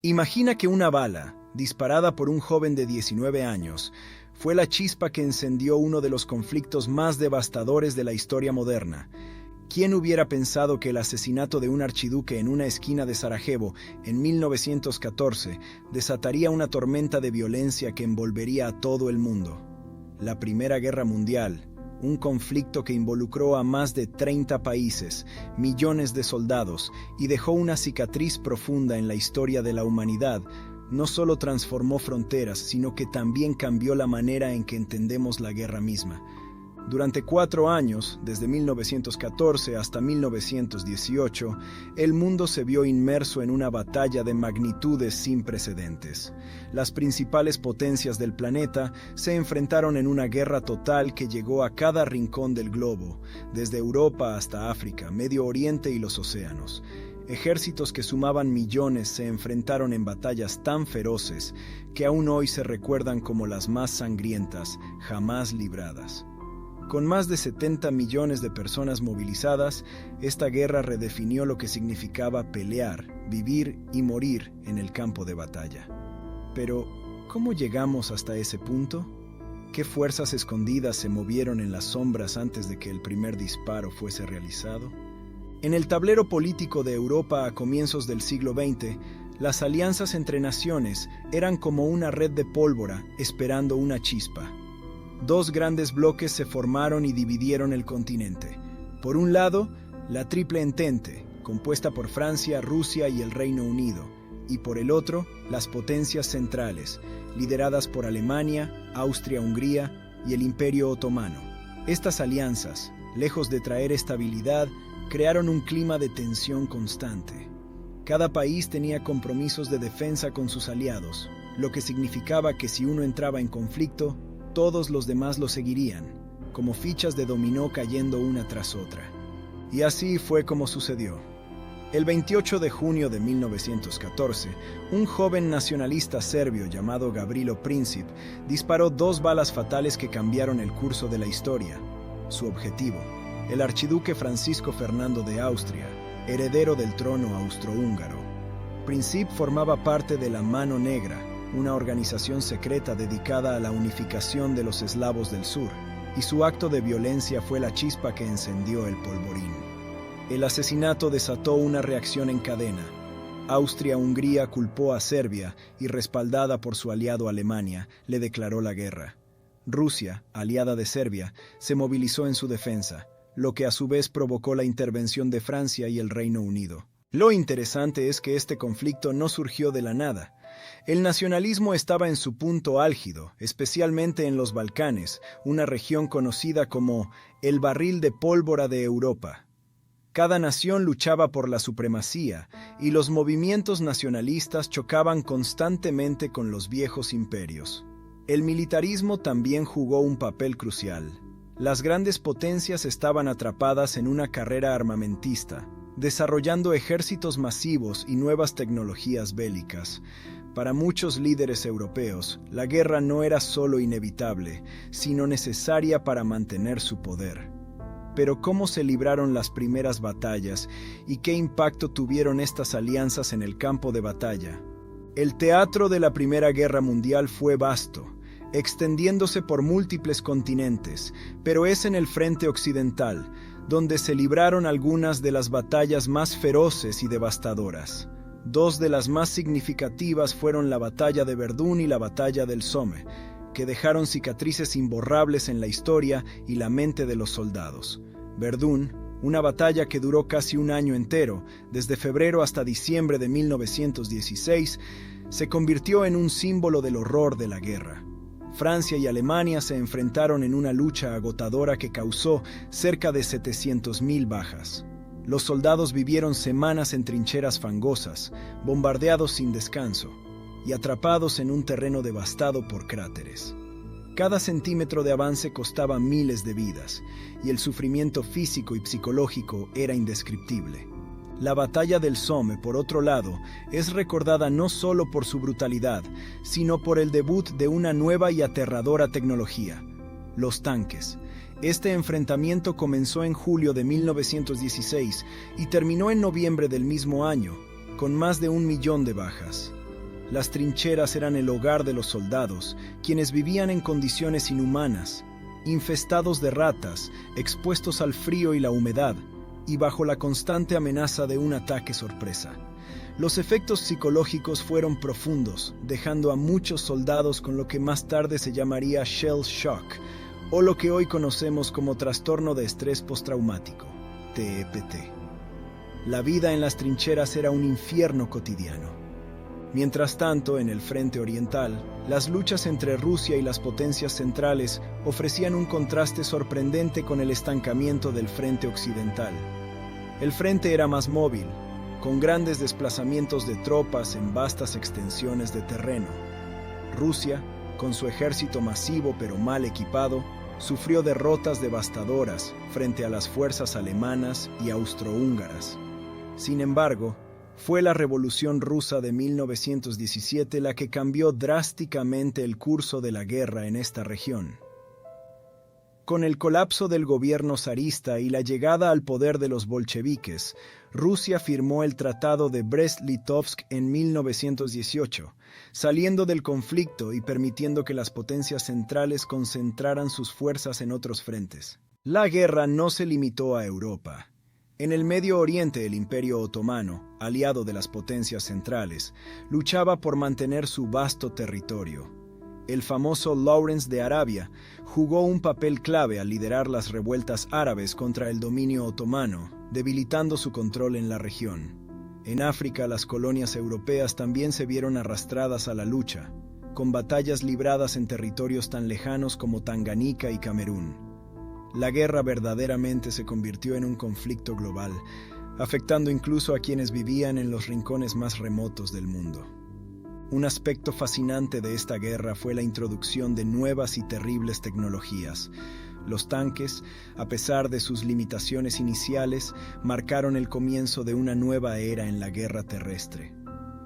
Imagina que una bala, disparada por un joven de 19 años, fue la chispa que encendió uno de los conflictos más devastadores de la historia moderna. ¿Quién hubiera pensado que el asesinato de un archiduque en una esquina de Sarajevo en 1914 desataría una tormenta de violencia que envolvería a todo el mundo? La Primera Guerra Mundial, un conflicto que involucró a más de 30 países, millones de soldados y dejó una cicatriz profunda en la historia de la humanidad, no solo transformó fronteras, sino que también cambió la manera en que entendemos la guerra misma. Durante 4 años, desde 1914 hasta 1918, el mundo se vio inmerso en una batalla de magnitudes sin precedentes. Las principales potencias del planeta se enfrentaron en una guerra total que llegó a cada rincón del globo, desde Europa hasta África, Medio Oriente y los océanos. Ejércitos que sumaban millones se enfrentaron en batallas tan feroces que aún hoy se recuerdan como las más sangrientas jamás libradas. Con más de 70 millones de personas movilizadas, esta guerra redefinió lo que significaba pelear, vivir y morir en el campo de batalla. Pero, ¿cómo llegamos hasta ese punto? ¿Qué fuerzas escondidas se movieron en las sombras antes de que el primer disparo fuese realizado? En el tablero político de Europa a comienzos del siglo XX, las alianzas entre naciones eran como una red de pólvora esperando una chispa. 2 grandes bloques se formaron y dividieron el continente. Por un lado, la Triple Entente, compuesta por Francia, Rusia y el Reino Unido, y por el otro, las potencias centrales, lideradas por Alemania, Austria-Hungría y el Imperio Otomano. Estas alianzas, lejos de traer estabilidad, crearon un clima de tensión constante. Cada país tenía compromisos de defensa con sus aliados, lo que significaba que si uno entraba en conflicto, todos los demás lo seguirían, como fichas de dominó cayendo una tras otra. Y así fue como sucedió. El 28 de junio de 1914, un joven nacionalista serbio llamado Gavrilo Princip disparó 2 balas fatales que cambiaron el curso de la historia. Su objetivo, el archiduque Francisco Fernando de Austria, heredero del trono austrohúngaro. Princip formaba parte de la Mano Negra, una organización secreta dedicada a la unificación de los eslavos del sur, y su acto de violencia fue la chispa que encendió el polvorín. El asesinato desató una reacción en cadena. Austria-Hungría culpó a Serbia y, respaldada por su aliado Alemania, le declaró la guerra. Rusia, aliada de Serbia, se movilizó en su defensa, lo que a su vez provocó la intervención de Francia y el Reino Unido. Lo interesante es que este conflicto no surgió de la nada. El nacionalismo estaba en su punto álgido, especialmente en los Balcanes, una región conocida como el barril de pólvora de Europa. Cada nación luchaba por la supremacía, y los movimientos nacionalistas chocaban constantemente con los viejos imperios. El militarismo también jugó un papel crucial. Las grandes potencias estaban atrapadas en una carrera armamentista, desarrollando ejércitos masivos y nuevas tecnologías bélicas. Para muchos líderes europeos, la guerra no era solo inevitable, sino necesaria para mantener su poder. Pero ¿cómo se libraron las primeras batallas y qué impacto tuvieron estas alianzas en el campo de batalla? El teatro de la Primera Guerra Mundial fue vasto, extendiéndose por múltiples continentes, pero es en el frente occidental, donde se libraron algunas de las batallas más feroces y devastadoras. 2 de las más significativas fueron la Batalla de Verdún y la Batalla del Somme, que dejaron cicatrices imborrables en la historia y la mente de los soldados. Verdún, una batalla que duró casi un año entero, desde febrero hasta diciembre de 1916, se convirtió en un símbolo del horror de la guerra. Francia y Alemania se enfrentaron en una lucha agotadora que causó cerca de 700.000 bajas. Los soldados vivieron semanas en trincheras fangosas, bombardeados sin descanso, y atrapados en un terreno devastado por cráteres. Cada centímetro de avance costaba miles de vidas, y el sufrimiento físico y psicológico era indescriptible. La batalla del Somme, por otro lado, es recordada no solo por su brutalidad, sino por el debut de una nueva y aterradora tecnología: los tanques. Este enfrentamiento comenzó en julio de 1916 y terminó en noviembre del mismo año, con más de 1 millón de bajas. Las trincheras eran el hogar de los soldados, quienes vivían en condiciones inhumanas, infestados de ratas, expuestos al frío y la humedad, y bajo la constante amenaza de un ataque sorpresa. Los efectos psicológicos fueron profundos, dejando a muchos soldados con lo que más tarde se llamaría shell shock, o lo que hoy conocemos como trastorno de estrés postraumático, TEPT. La vida en las trincheras era un infierno cotidiano. Mientras tanto, en el frente oriental, las luchas entre Rusia y las potencias centrales ofrecían un contraste sorprendente con el estancamiento del frente occidental. El frente era más móvil, con grandes desplazamientos de tropas en vastas extensiones de terreno. Rusia, con su ejército masivo pero mal equipado, sufrió derrotas devastadoras frente a las fuerzas alemanas y austrohúngaras. Sin embargo, fue la Revolución Rusa de 1917 la que cambió drásticamente el curso de la guerra en esta región. Con el colapso del gobierno zarista y la llegada al poder de los bolcheviques, Rusia firmó el Tratado de Brest-Litovsk en 1918, saliendo del conflicto y permitiendo que las potencias centrales concentraran sus fuerzas en otros frentes. La guerra no se limitó a Europa. En el Medio Oriente, el Imperio Otomano, aliado de las potencias centrales, luchaba por mantener su vasto territorio. El famoso Lawrence de Arabia jugó un papel clave al liderar las revueltas árabes contra el dominio otomano, debilitando su control en la región. En África, las colonias europeas también se vieron arrastradas a la lucha, con batallas libradas en territorios tan lejanos como Tanganica y Camerún. La guerra verdaderamente se convirtió en un conflicto global, afectando incluso a quienes vivían en los rincones más remotos del mundo. Un aspecto fascinante de esta guerra fue la introducción de nuevas y terribles tecnologías. Los tanques, a pesar de sus limitaciones iniciales, marcaron el comienzo de una nueva era en la guerra terrestre.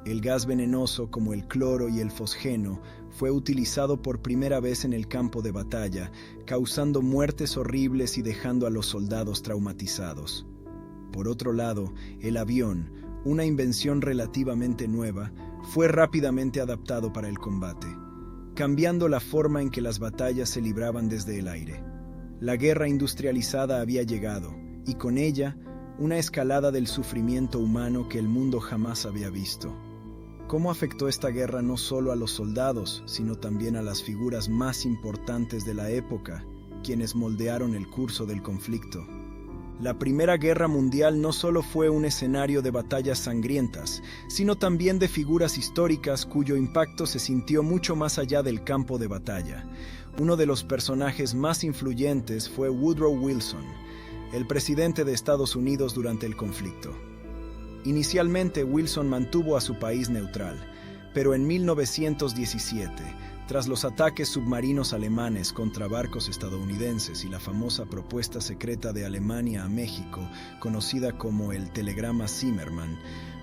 El gas venenoso como el cloro y el fosgeno fue utilizado por primera vez en el campo de batalla, causando muertes horribles y dejando a los soldados traumatizados. Por otro lado, el avión, una invención relativamente nueva, fue rápidamente adaptado para el combate, cambiando la forma en que las batallas se libraban desde el aire. La guerra industrializada había llegado, y con ella, una escalada del sufrimiento humano que el mundo jamás había visto. ¿Cómo afectó esta guerra no solo a los soldados, sino también a las figuras más importantes de la época, quienes moldearon el curso del conflicto? La Primera Guerra Mundial no solo fue un escenario de batallas sangrientas, sino también de figuras históricas cuyo impacto se sintió mucho más allá del campo de batalla. Uno de los personajes más influyentes fue Woodrow Wilson, el presidente de Estados Unidos durante el conflicto. Inicialmente, Wilson mantuvo a su país neutral, pero en 1917, tras los ataques submarinos alemanes contra barcos estadounidenses y la famosa propuesta secreta de Alemania a México, conocida como el Telegrama Zimmermann,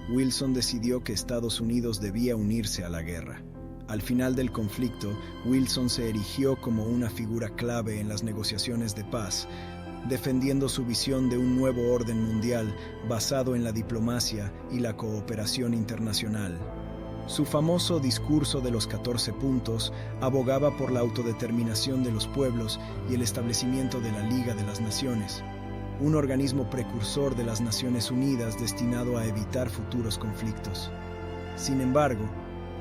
Wilson decidió que Estados Unidos debía unirse a la guerra. Al final del conflicto, Wilson se erigió como una figura clave en las negociaciones de paz, defendiendo su visión de un nuevo orden mundial basado en la diplomacia y la cooperación internacional. Su famoso discurso de los 14 puntos abogaba por la autodeterminación de los pueblos y el establecimiento de la Liga de las Naciones, un organismo precursor de las Naciones Unidas destinado a evitar futuros conflictos. Sin embargo,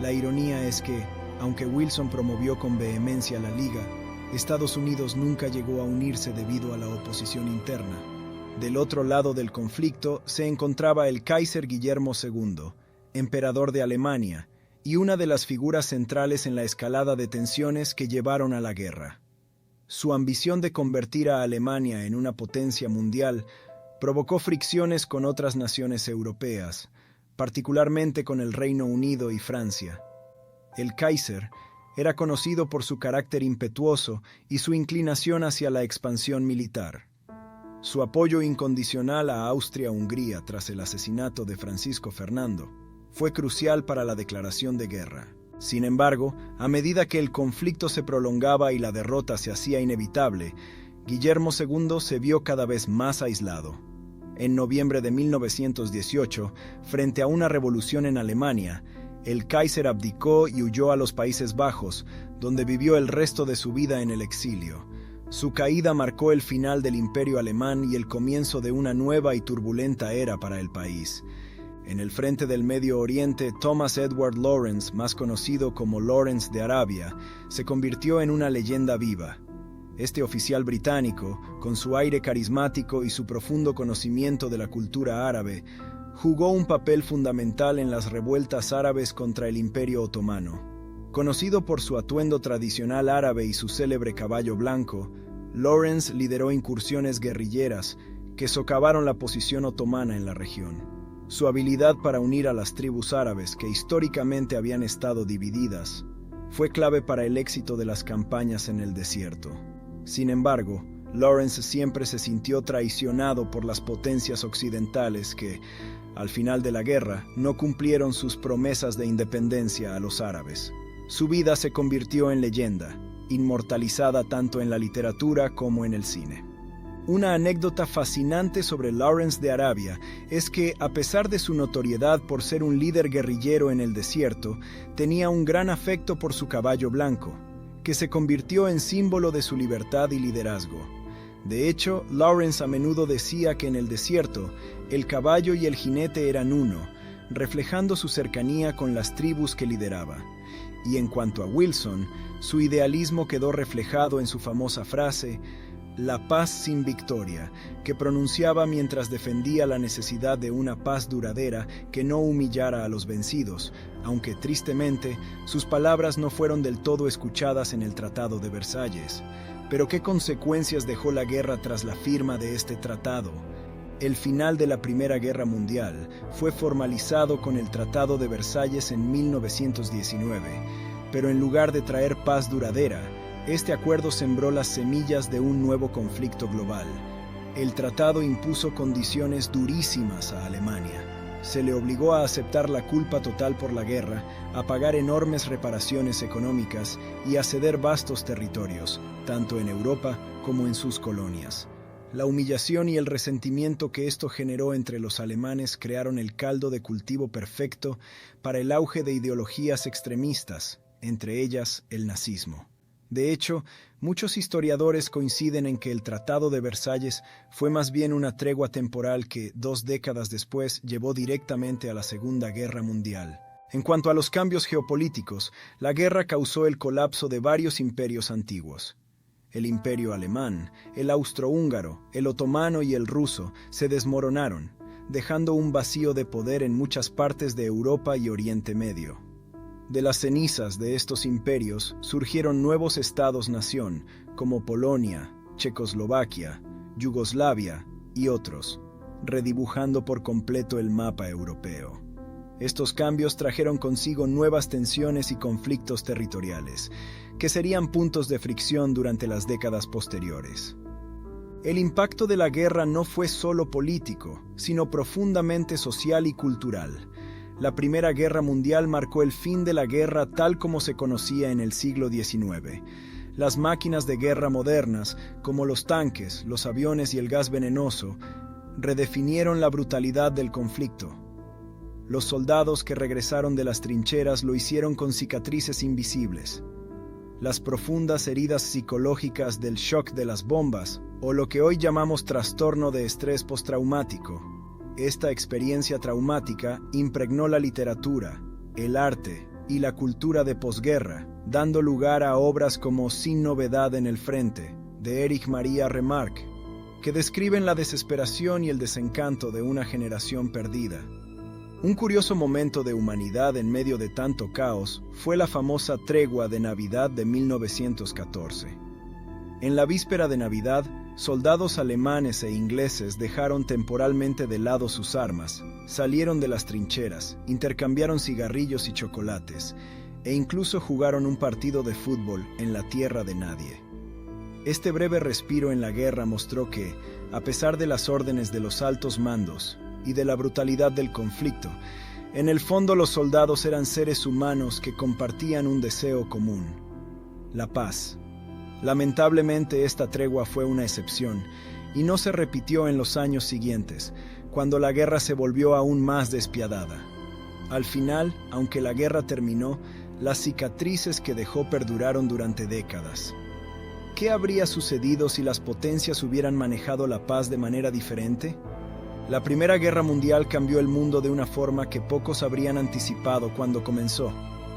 la ironía es que, aunque Wilson promovió con vehemencia la Liga, Estados Unidos nunca llegó a unirse debido a la oposición interna. Del otro lado del conflicto se encontraba el Kaiser Guillermo II, emperador de Alemania, y una de las figuras centrales en la escalada de tensiones que llevaron a la guerra. Su ambición de convertir a Alemania en una potencia mundial provocó fricciones con otras naciones europeas, particularmente con el Reino Unido y Francia. El Kaiser era conocido por su carácter impetuoso y su inclinación hacia la expansión militar. Su apoyo incondicional a Austria-Hungría tras el asesinato de Francisco Fernando fue crucial para la declaración de guerra. Sin embargo, a medida que el conflicto se prolongaba y la derrota se hacía inevitable, Guillermo II se vio cada vez más aislado. En noviembre de 1918, frente a una revolución en Alemania, El Kaiser abdicó y huyó a los Países Bajos, donde vivió el resto de su vida en el exilio. Su caída marcó el final del Imperio Alemán y el comienzo de una nueva y turbulenta era para el país. En el frente del Medio Oriente, Thomas Edward Lawrence, más conocido como Lawrence de Arabia, se convirtió en una leyenda viva. Este oficial británico, con su aire carismático y su profundo conocimiento de la cultura árabe, jugó un papel fundamental en las revueltas árabes contra el Imperio Otomano. Conocido por su atuendo tradicional árabe y su célebre caballo blanco, Lawrence lideró incursiones guerrilleras que socavaron la posición otomana en la región. Su habilidad para unir a las tribus árabes que históricamente habían estado divididas fue clave para el éxito de las campañas en el desierto. Sin embargo, Lawrence siempre se sintió traicionado por las potencias occidentales que, al final de la guerra, no cumplieron sus promesas de independencia a los árabes. Su vida se convirtió en leyenda, inmortalizada tanto en la literatura como en el cine. Una anécdota fascinante sobre Lawrence de Arabia es que, a pesar de su notoriedad por ser un líder guerrillero en el desierto, tenía un gran afecto por su caballo blanco, que se convirtió en símbolo de su libertad y liderazgo. De hecho, Lawrence a menudo decía que en el desierto, el caballo y el jinete eran uno, reflejando su cercanía con las tribus que lideraba. Y en cuanto a Wilson, su idealismo quedó reflejado en su famosa frase, «La paz sin victoria», que pronunciaba mientras defendía la necesidad de una paz duradera que no humillara a los vencidos, aunque tristemente sus palabras no fueron del todo escuchadas en el Tratado de Versalles. Pero ¿qué consecuencias dejó la guerra tras la firma de este tratado? El final de la Primera Guerra Mundial fue formalizado con el Tratado de Versalles en 1919, pero en lugar de traer paz duradera, este acuerdo sembró las semillas de un nuevo conflicto global. El tratado impuso condiciones durísimas a Alemania. Se le obligó a aceptar la culpa total por la guerra, a pagar enormes reparaciones económicas y a ceder vastos territorios, tanto en Europa como en sus colonias. La humillación y el resentimiento que esto generó entre los alemanes crearon el caldo de cultivo perfecto para el auge de ideologías extremistas, entre ellas el nazismo. De hecho, muchos historiadores coinciden en que el Tratado de Versalles fue más bien una tregua temporal que, 2 décadas después, llevó directamente a la Segunda Guerra Mundial. En cuanto a los cambios geopolíticos, la guerra causó el colapso de varios imperios antiguos. El imperio alemán, el austrohúngaro, el otomano y el ruso se desmoronaron, dejando un vacío de poder en muchas partes de Europa y Oriente Medio. De las cenizas de estos imperios surgieron nuevos estados-nación, como Polonia, Checoslovaquia, Yugoslavia y otros, redibujando por completo el mapa europeo. Estos cambios trajeron consigo nuevas tensiones y conflictos territoriales, que serían puntos de fricción durante las décadas posteriores. El impacto de la guerra no fue solo político, sino profundamente social y cultural. La Primera Guerra Mundial marcó el fin de la guerra tal como se conocía en el siglo XIX. Las máquinas de guerra modernas, como los tanques, los aviones y el gas venenoso, redefinieron la brutalidad del conflicto. Los soldados que regresaron de las trincheras lo hicieron con cicatrices invisibles. Las profundas heridas psicológicas del shock de las bombas, o lo que hoy llamamos trastorno de estrés postraumático. Esta experiencia traumática impregnó la literatura, el arte y la cultura de posguerra, dando lugar a obras como Sin novedad en el frente, de Erich Maria Remarque, que describen la desesperación y el desencanto de una generación perdida. Un curioso momento de humanidad en medio de tanto caos fue la famosa tregua de Navidad de 1914. En la víspera de Navidad, soldados alemanes e ingleses dejaron temporalmente de lado sus armas, salieron de las trincheras, intercambiaron cigarrillos y chocolates, e incluso jugaron un partido de fútbol en la tierra de nadie. Este breve respiro en la guerra mostró que, a pesar de las órdenes de los altos mandos y de la brutalidad del conflicto, en el fondo los soldados eran seres humanos que compartían un deseo común: la paz. Lamentablemente esta tregua fue una excepción y no se repitió en los años siguientes, cuando la guerra se volvió aún más despiadada. Al final, aunque la guerra terminó, las cicatrices que dejó perduraron durante décadas. ¿Qué habría sucedido si las potencias hubieran manejado la paz de manera diferente? La Primera Guerra Mundial cambió el mundo de una forma que pocos habrían anticipado cuando comenzó.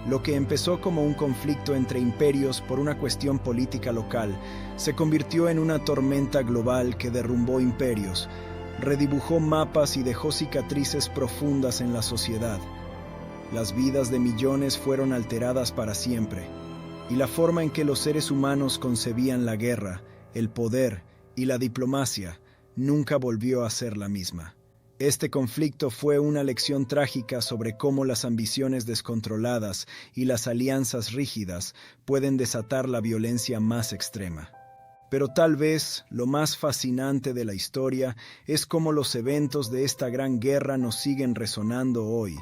Lo que empezó como un conflicto entre imperios por una cuestión política local, se convirtió en una tormenta global que derrumbó imperios, redibujó mapas y dejó cicatrices profundas en la sociedad. Las vidas de millones fueron alteradas para siempre, y la forma en que los seres humanos concebían la guerra, el poder y la diplomacia nunca volvió a ser la misma. Este conflicto fue una lección trágica sobre cómo las ambiciones descontroladas y las alianzas rígidas pueden desatar la violencia más extrema. Pero tal vez lo más fascinante de la historia es cómo los eventos de esta gran guerra nos siguen resonando hoy.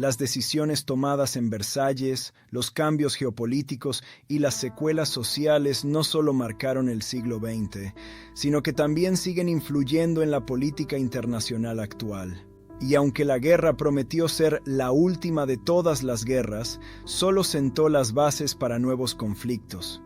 Las decisiones tomadas en Versalles, los cambios geopolíticos y las secuelas sociales no solo marcaron el siglo XX, sino que también siguen influyendo en la política internacional actual. Y aunque la guerra prometió ser la última de todas las guerras, solo sentó las bases para nuevos conflictos.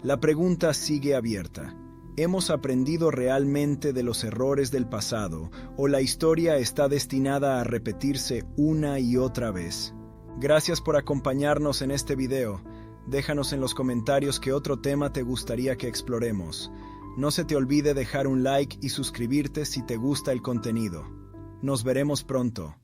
La pregunta sigue abierta. ¿Hemos aprendido realmente de los errores del pasado o la historia está destinada a repetirse una y otra vez? Gracias por acompañarnos en este video. Déjanos en los comentarios qué otro tema te gustaría que exploremos. No se te olvide dejar un like y suscribirte si te gusta el contenido. Nos veremos pronto.